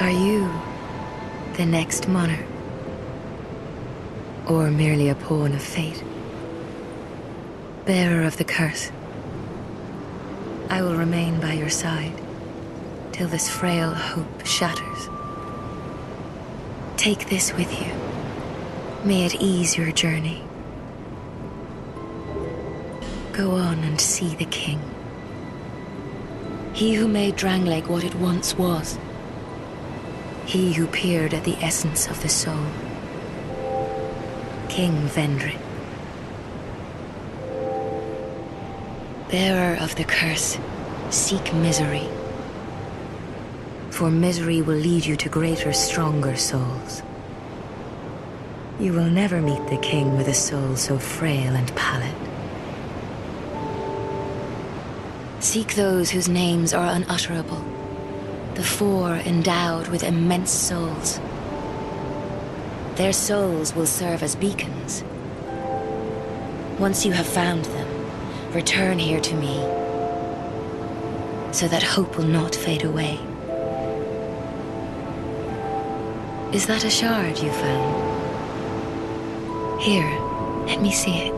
Are you the next monarch? Or merely a pawn of fate? Bearer of the curse, I will remain by your side till this frail hope shatters. Take this with you. May it ease your journey. Go on and see the king. He who made Drangleic what it once was. He who peered at the essence of the soul. King Vendrick. Bearer of the curse, seek misery. For misery will lead you to greater, stronger souls. You will never meet the king with a soul so frail and pallid. Seek those whose names are unutterable. The four endowed with immense souls. Their souls will serve as beacons. Once you have found them, return here to me, so that hope will not fade away. Is that a shard you found? Here, let me see it,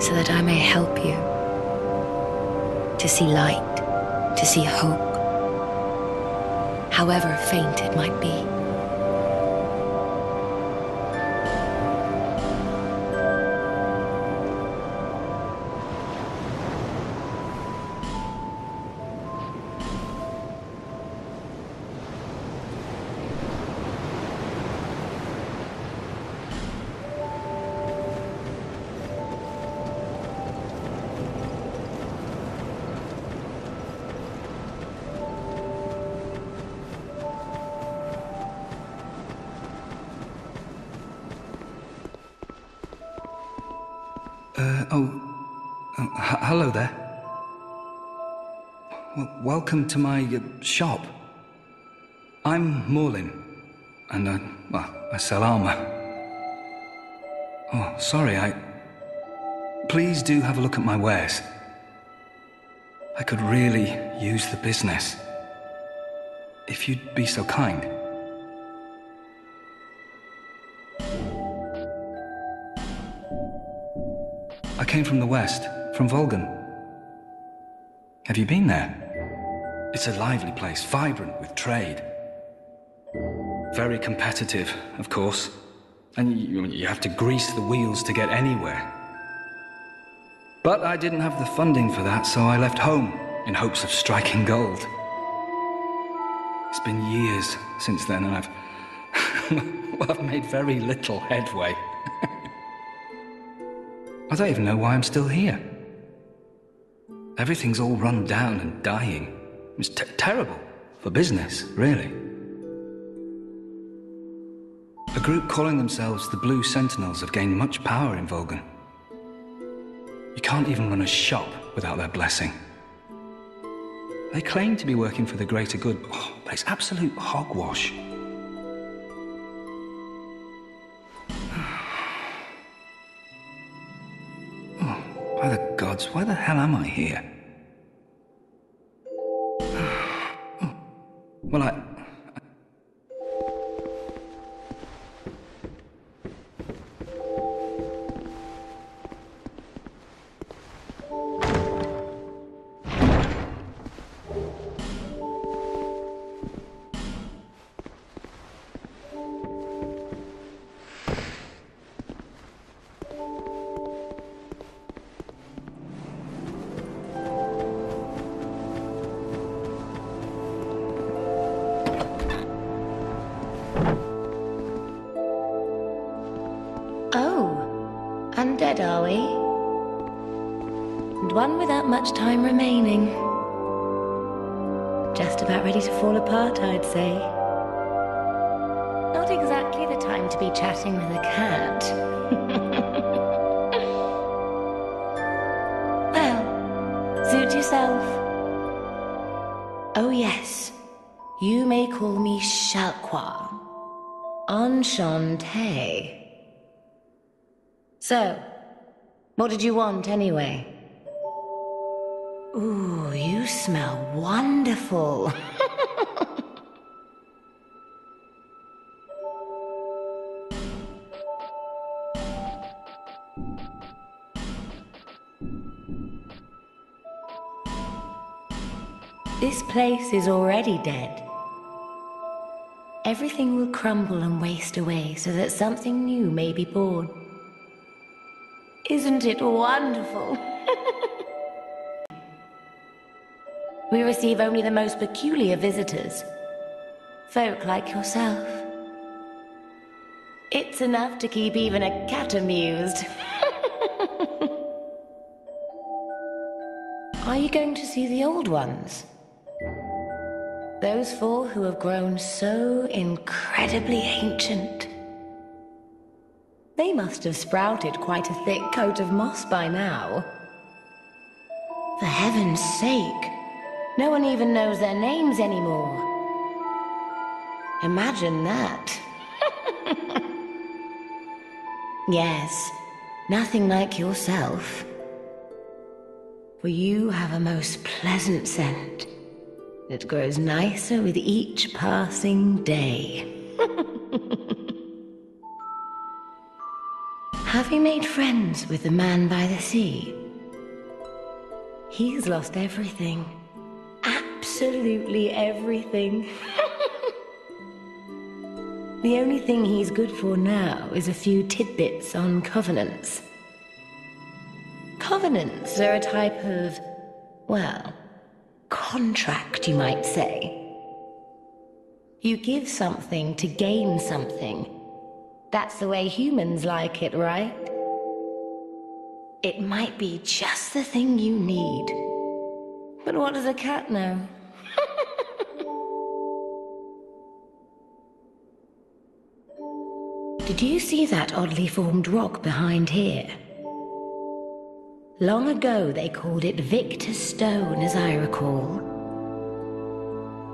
so that I may help you. To see light, to see hope. However faint it might be. Hello there. Welcome to my shop. I'm Morlin, and I sell armor. Oh, sorry, Please do have a look at my wares. I could really use the business. If you'd be so kind. I came from the west, from Volgan. Have you been there? It's a lively place, vibrant with trade. Very competitive, of course. And you have to grease the wheels to get anywhere. But I didn't have the funding for that, so I left home in hopes of striking gold. It's been years since then, and I've made very little headway. I don't even know why I'm still here. Everything's all run down and dying. It's terrible for business, really. A group calling themselves the Blue Sentinels have gained much power in Volgan. You can't even run a shop without their blessing. They claim to be working for the greater good, but it's absolute hogwash. Oh, by the gods, why the hell am I here? Oh, well, Undead, are we? And one without much time remaining. Just about ready to fall apart, I'd say. Not exactly the time to be chatting with a cat. Well, suit yourself. Oh yes, you may call me Shalqua. Enchanté. So, what did you want anyway? Ooh, you smell wonderful. This place is already dead. Everything will crumble and waste away so that something new may be born. Isn't it wonderful? We receive only the most peculiar visitors. Folk like yourself. It's enough to keep even a cat amused. Are you going to see the old ones? Those four who have grown so incredibly ancient. They must have sprouted quite a thick coat of moss by now. For heaven's sake, no one even knows their names anymore. Imagine that. Yes, nothing like yourself. For you have a most pleasant scent. It grows nicer with each passing day. Have you made friends with the man by the sea? He's lost everything. Absolutely everything. The only thing he's good for now is a few tidbits on covenants. Covenants are a type of, well, contract, you might say. You give something to gain something. That's the way humans like it, right? It might be just the thing you need. But what does a cat know? Did you see that oddly formed rock behind here? Long ago they called it Victor's Stone, as I recall.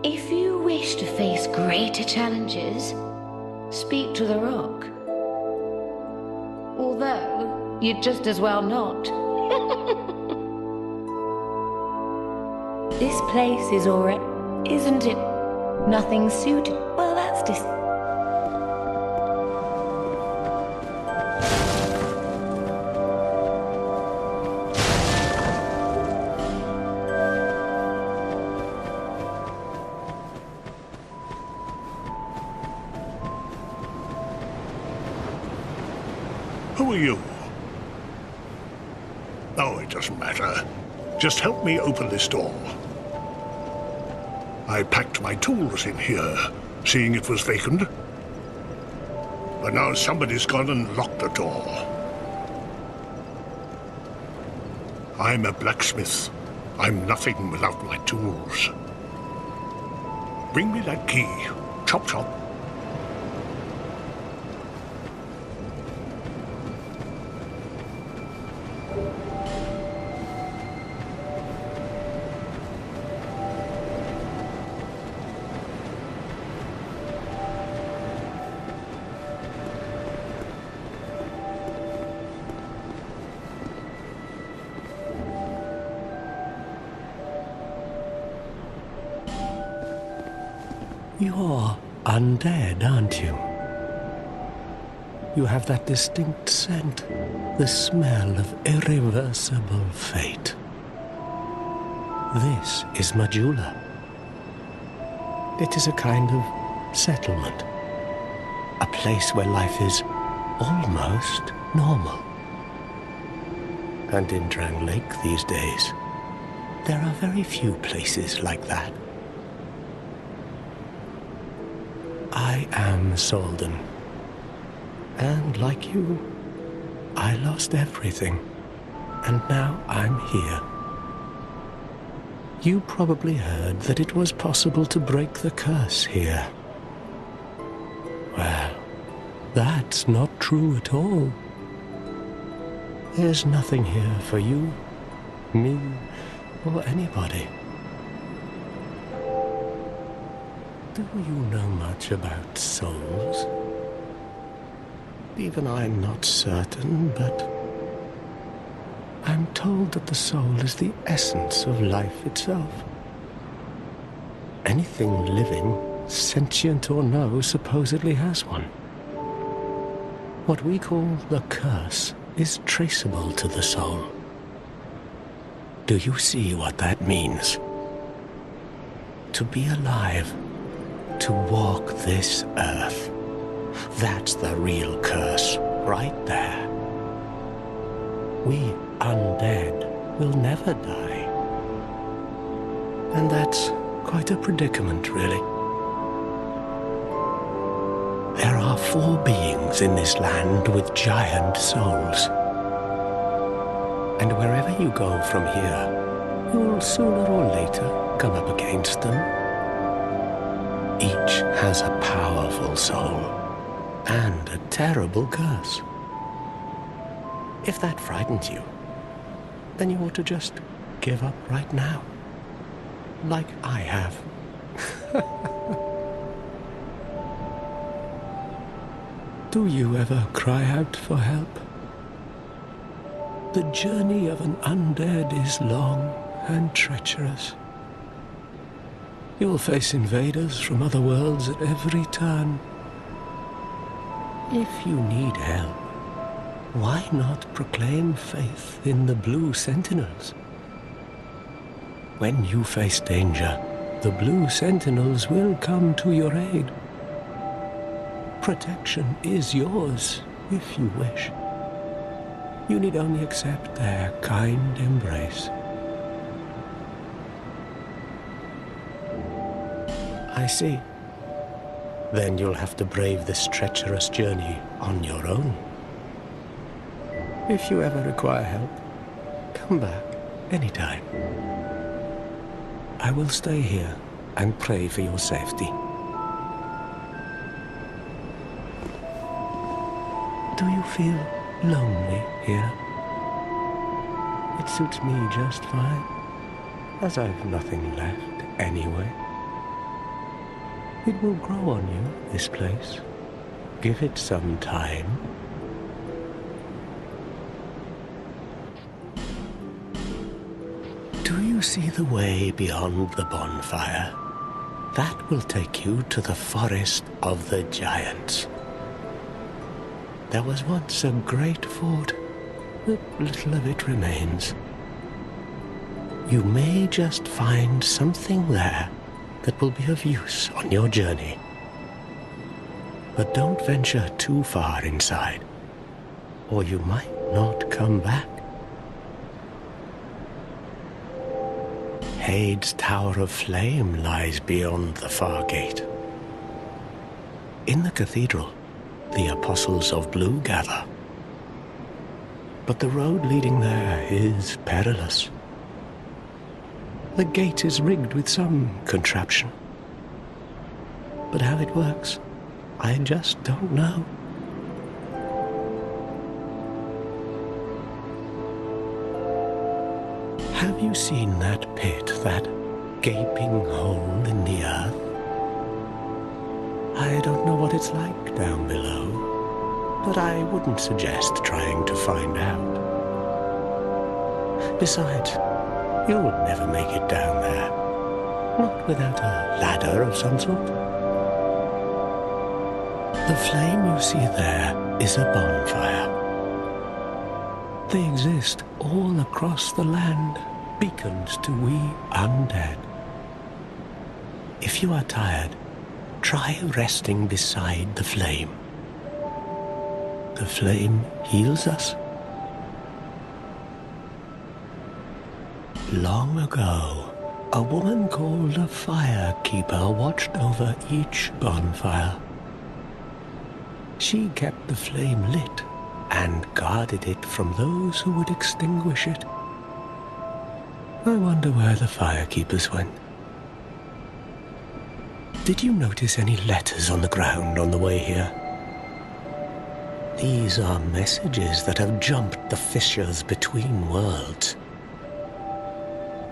If you wish to face greater challenges, speak to the rock. Although, you'd just as well not. This place is already... Isn't it? Nothing suited... Well, that's just... Who are you? Oh, it doesn't matter. Just help me open this door. I packed my tools in here, seeing it was vacant. But now somebody's gone and locked the door. I'm a blacksmith. I'm nothing without my tools. Bring me that key. Chop, chop. You're undead, aren't you? You have that distinct scent, the smell of irreversible fate. This is Majula. It is a kind of settlement, a place where life is almost normal. And in Drang Lake these days, there are very few places like that. I am Solden. And like you, I lost everything. And now I'm here. You probably heard that it was possible to break the curse here. Well, that's not true at all. There's nothing here for you, me, or anybody. Do you know much about souls? Even I'm not certain, but I'm told that the soul is the essence of life itself. Anything living, sentient or no, supposedly has one. What we call the curse is traceable to the soul. Do you see what that means? To be alive, to walk this earth. That's the real curse, right there. We undead will never die. And that's quite a predicament, really. There are 4 beings in this land with giant souls. And wherever you go from here, you'll sooner or later come up against them. Each has a powerful soul and a terrible curse. If that frightens you, then you ought to just give up right now. Like I have. Do you ever cry out for help? The journey of an undead is long and treacherous. You'll face invaders from other worlds at every turn. If you need help, why not proclaim faith in the Blue Sentinels? When you face danger, the Blue Sentinels will come to your aid. Protection is yours, if you wish. You need only accept their kind embrace. I see. Then you'll have to brave this treacherous journey on your own. If you ever require help, come back anytime. I will stay here and pray for your safety. Do you feel lonely here? It suits me just fine, as I've nothing left anyway. It will grow on you, this place. Give it some time. Do you see the way beyond the bonfire? That will take you to the forest of the giants. There was once a great fort, but little of it remains. You may just find something there that will be of use on your journey. But don't venture too far inside, or you might not come back. Hade's Tower of Flame lies beyond the far gate. In the cathedral, the Apostles of Blue gather. But the road leading there is perilous. The gate is rigged with some contraption. But how it works, I just don't know. Have you seen that pit, that gaping hole in the earth? I don't know what it's like down below, but I wouldn't suggest trying to find out. Besides, you'll never make it down there. Not without a ladder of some sort. The flame you see there is a bonfire. They exist all across the land, beacons to we undead. If you are tired, try resting beside the flame. The flame heals us. Long ago, a woman called a firekeeper watched over each bonfire. She kept the flame lit and guarded it from those who would extinguish it. I wonder where the firekeepers went. Did you notice any letters on the ground on the way here? These are messages that have jumped the fissures between worlds.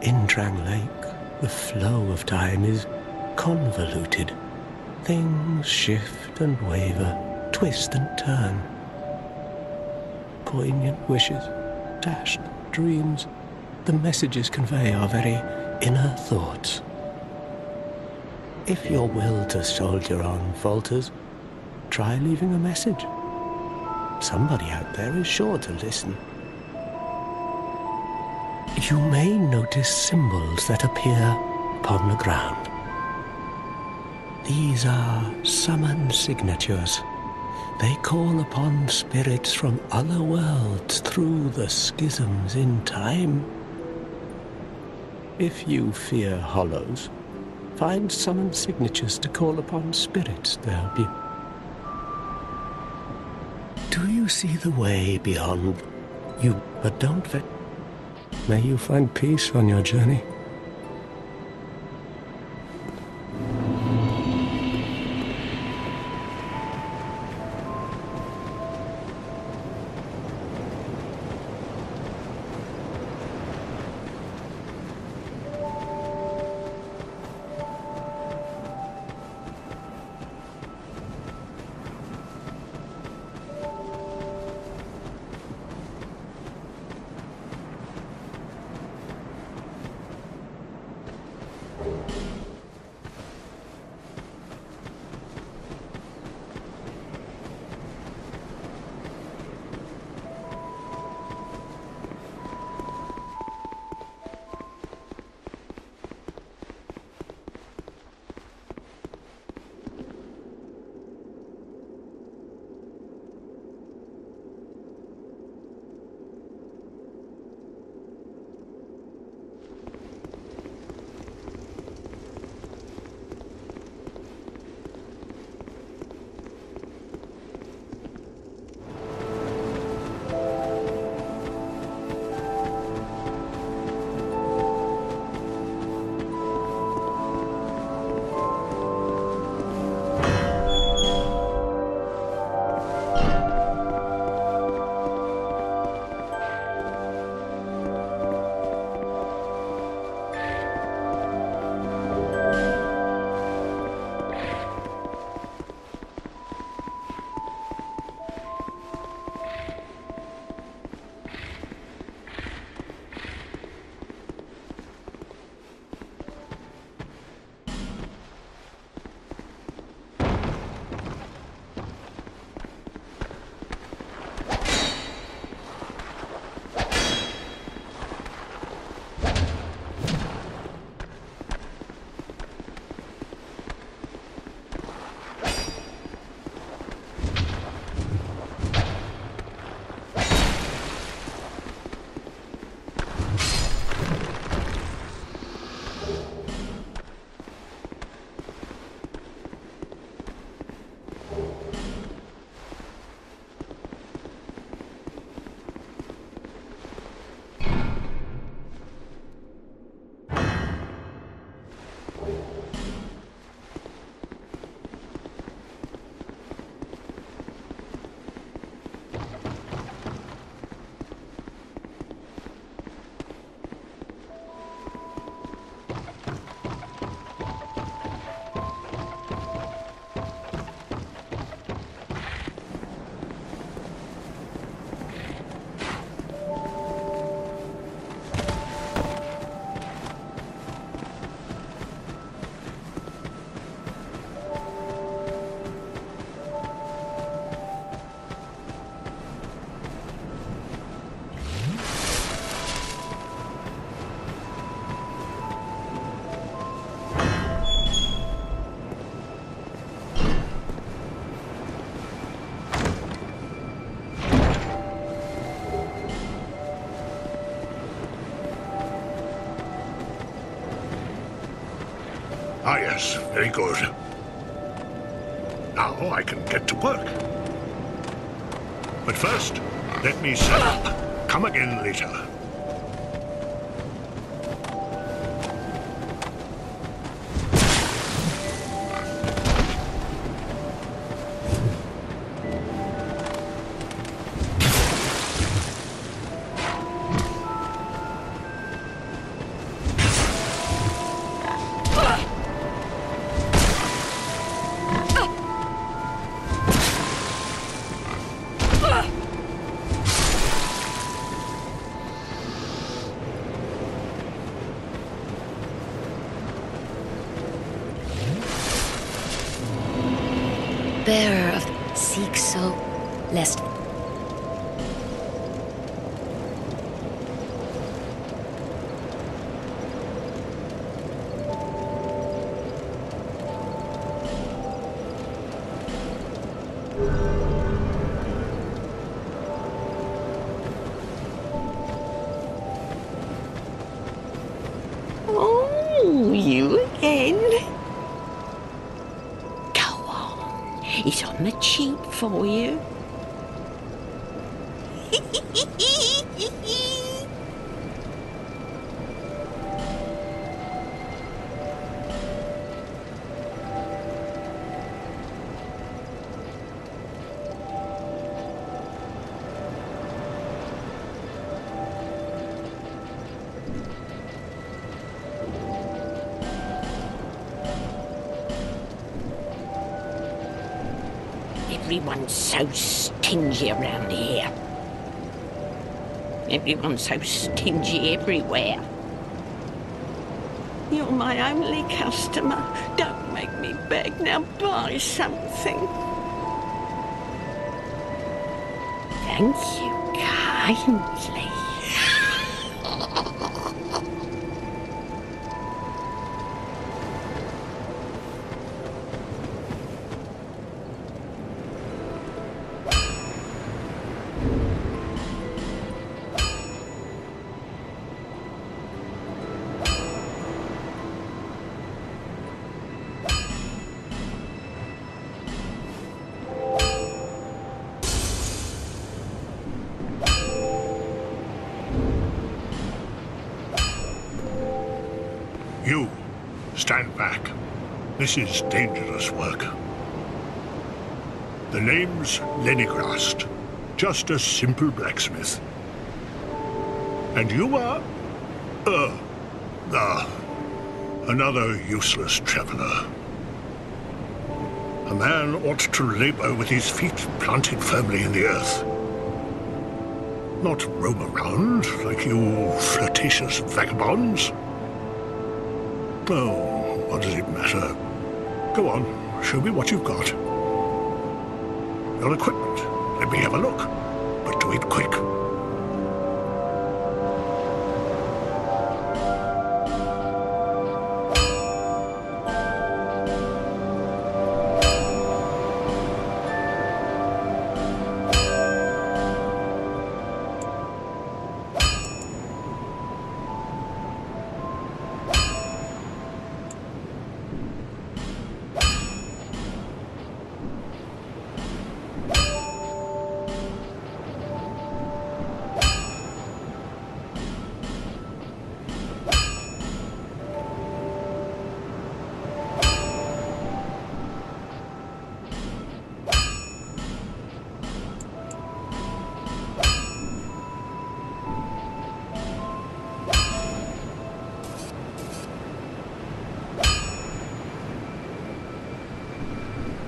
In Drang Lake, the flow of time is convoluted. Things shift and waver, twist and turn. Poignant wishes, dashed dreams, the messages convey our very inner thoughts. If your will to soldier on falters, try leaving a message. Somebody out there is sure to listen. You may notice symbols that appear upon the ground. These are summon signatures. They call upon spirits from other worlds through the schisms in time. If you fear hollows, find summon signatures to call upon spirits to help you. Do you see the way beyond you? But don't forget. May you find peace on your journey. Ah, yes, very good. Now I can get to work. But first, let me set up. Come again later. Bearer of seek so, lest Oh, you again? It's on the cheap for you. Everyone's so stingy around here. Everyone's so stingy everywhere. You're my only customer. Don't make me beg. Now buy something. Thank you kindly. You, stand back. This is dangerous work. The name's Lenigrast, just a simple blacksmith. And you are, another useless traveler. A man ought to labor with his feet planted firmly in the earth. Not roam around like you flirtatious vagabonds. Oh, what does it matter? Go on, show me what you've got. Your equipment. Let me have a look. But do it quick.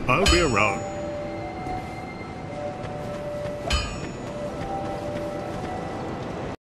I'll be around.